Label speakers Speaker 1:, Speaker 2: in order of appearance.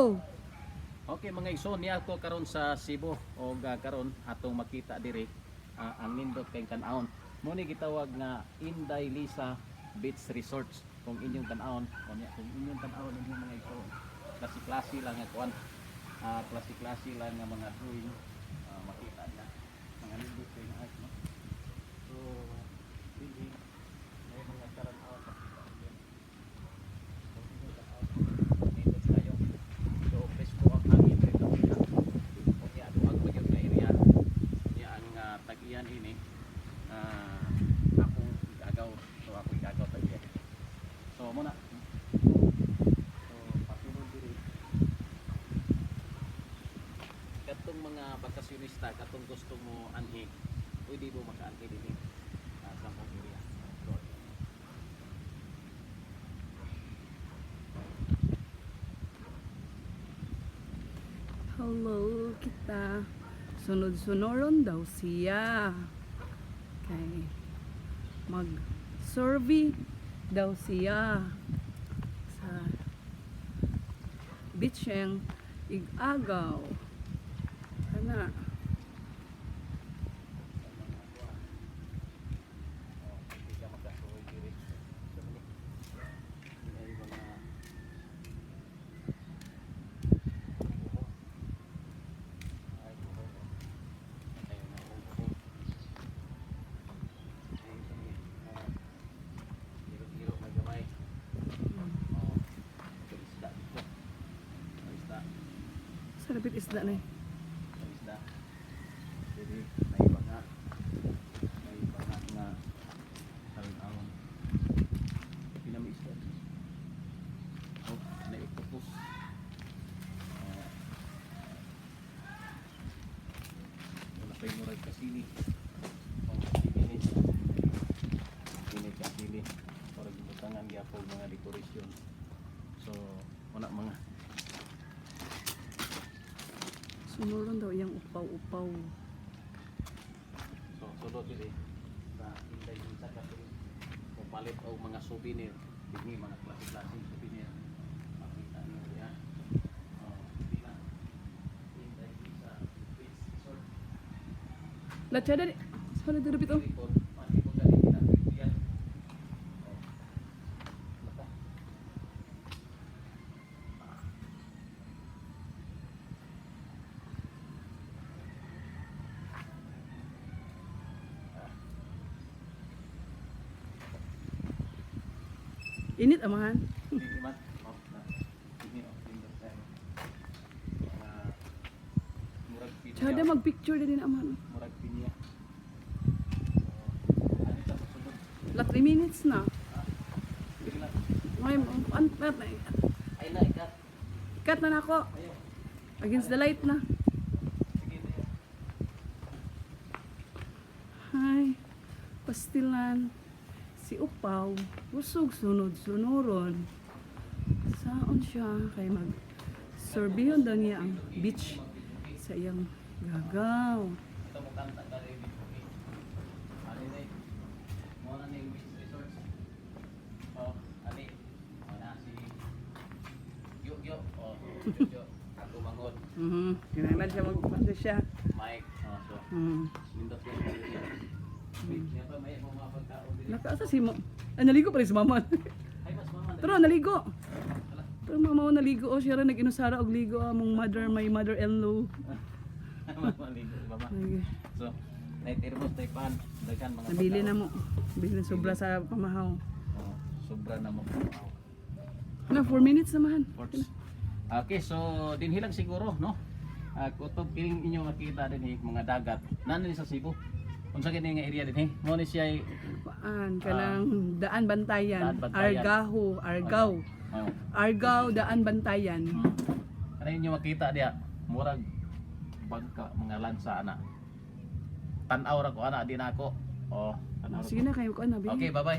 Speaker 1: Okay mga igsoon, niya ko karon sa Cebu o karon atong makita diri ang nindot kay kan-aon. Mo ni gitawag nga Inday Lisa Beach Resorts. Kung inyong tan-aon, kung inyong tan-aon inyong mga igsoon. Klase-klase lang nga kuan. Klase-klase lang nga mga drawing makita niya. Mga nindot kay nga no. So, hindi may mga taran-aon makita niyo. Kung inyong tan-aon nindot kayo. So, presko ang hangin dito. Kaya duwag ba yung area? Kaya ang tag-iyan ini ako igagaw. So, ako igagaw tag-iyan. So, muna. So, pasunod diri. Katong mga bakasyonista, katong gusto mo anhi, pwede mo maka-anhi diri sa mong area. So,
Speaker 2: Hello kita. Sunod-sunoron daw siya. Okay. Mag-survey daw siya sa beach yang Igagaw. Kana.
Speaker 1: hindi ka magkasuhoy diri. So, ay mga
Speaker 2: Sarapit isda na eh.
Speaker 1: nga talon-awon pinami isda oh naikupos wala pa yung murag kasili ini kasili para gibutangan gyapon mga dekorasyon so wala mga
Speaker 2: Sunuron daw iyang upaw-upaw.
Speaker 1: so solo diri sa Inday Lisa kasi kung palit o mga souvenir hindi mga klase-klaseng souvenir makita niyo yan pila Inday Lisa Beach Resort
Speaker 2: Latsa dali. Sala dito bito.
Speaker 1: Report, pati po dali kita yan mata
Speaker 2: Init amahan.
Speaker 1: hindi man na hindi pindot tayo murag
Speaker 2: Tsada
Speaker 1: pinya
Speaker 2: mag-picture din amahan.
Speaker 1: murag pinya ano sa susunod
Speaker 2: La 3 minutes na.
Speaker 1: sige lang
Speaker 2: May
Speaker 1: ay na ikat
Speaker 2: cut na nako.
Speaker 1: ayaw
Speaker 2: Against the light na.
Speaker 1: sige na
Speaker 2: Hi. Pastilan. Si Upaw. Usog sunod-sunuron. Saon siya kay mag-surveyon daw niya ang beach sa iyang Gagaw.
Speaker 1: ito mo kanta ka rin ano na mo na yung beach resorts oh ali mo na si Yo Yo ako mangon
Speaker 2: Kinahanglan siya mag siya.
Speaker 1: Mike so nindot yung niya pa may mga pagkaon din
Speaker 2: Nakaasa si mo. Ay, naligo pa rin si mama.
Speaker 1: ay mas mama
Speaker 2: Pero naligo. Pero mama ko naligo. O siya rin nag-inusara og ligo. Among may mother-in-law.
Speaker 1: maligo mama so nay termos tay pan daghan mga
Speaker 2: Nabili na
Speaker 1: pagkaon.
Speaker 2: mo. Nabili na sobra sa pamahaw.
Speaker 1: Sobra na mo
Speaker 2: Na 4 minutes naman.
Speaker 1: okay so din hilang siguro no kutob kining inyo makita din mga dagat nanin sa Cebu unsa kini nga area din mo ni siya
Speaker 2: Paan kanang Daan Bantayan.
Speaker 1: Daan Bantayan.
Speaker 2: Argao. Argao Daan Bantayan.
Speaker 1: Ano inyo makita diya murag bangka mga lansa ana tan-aw ra ko ana din ako oh tan-aw ra ko.
Speaker 2: Sige na kayo ko na.
Speaker 1: Okay, bye-bye.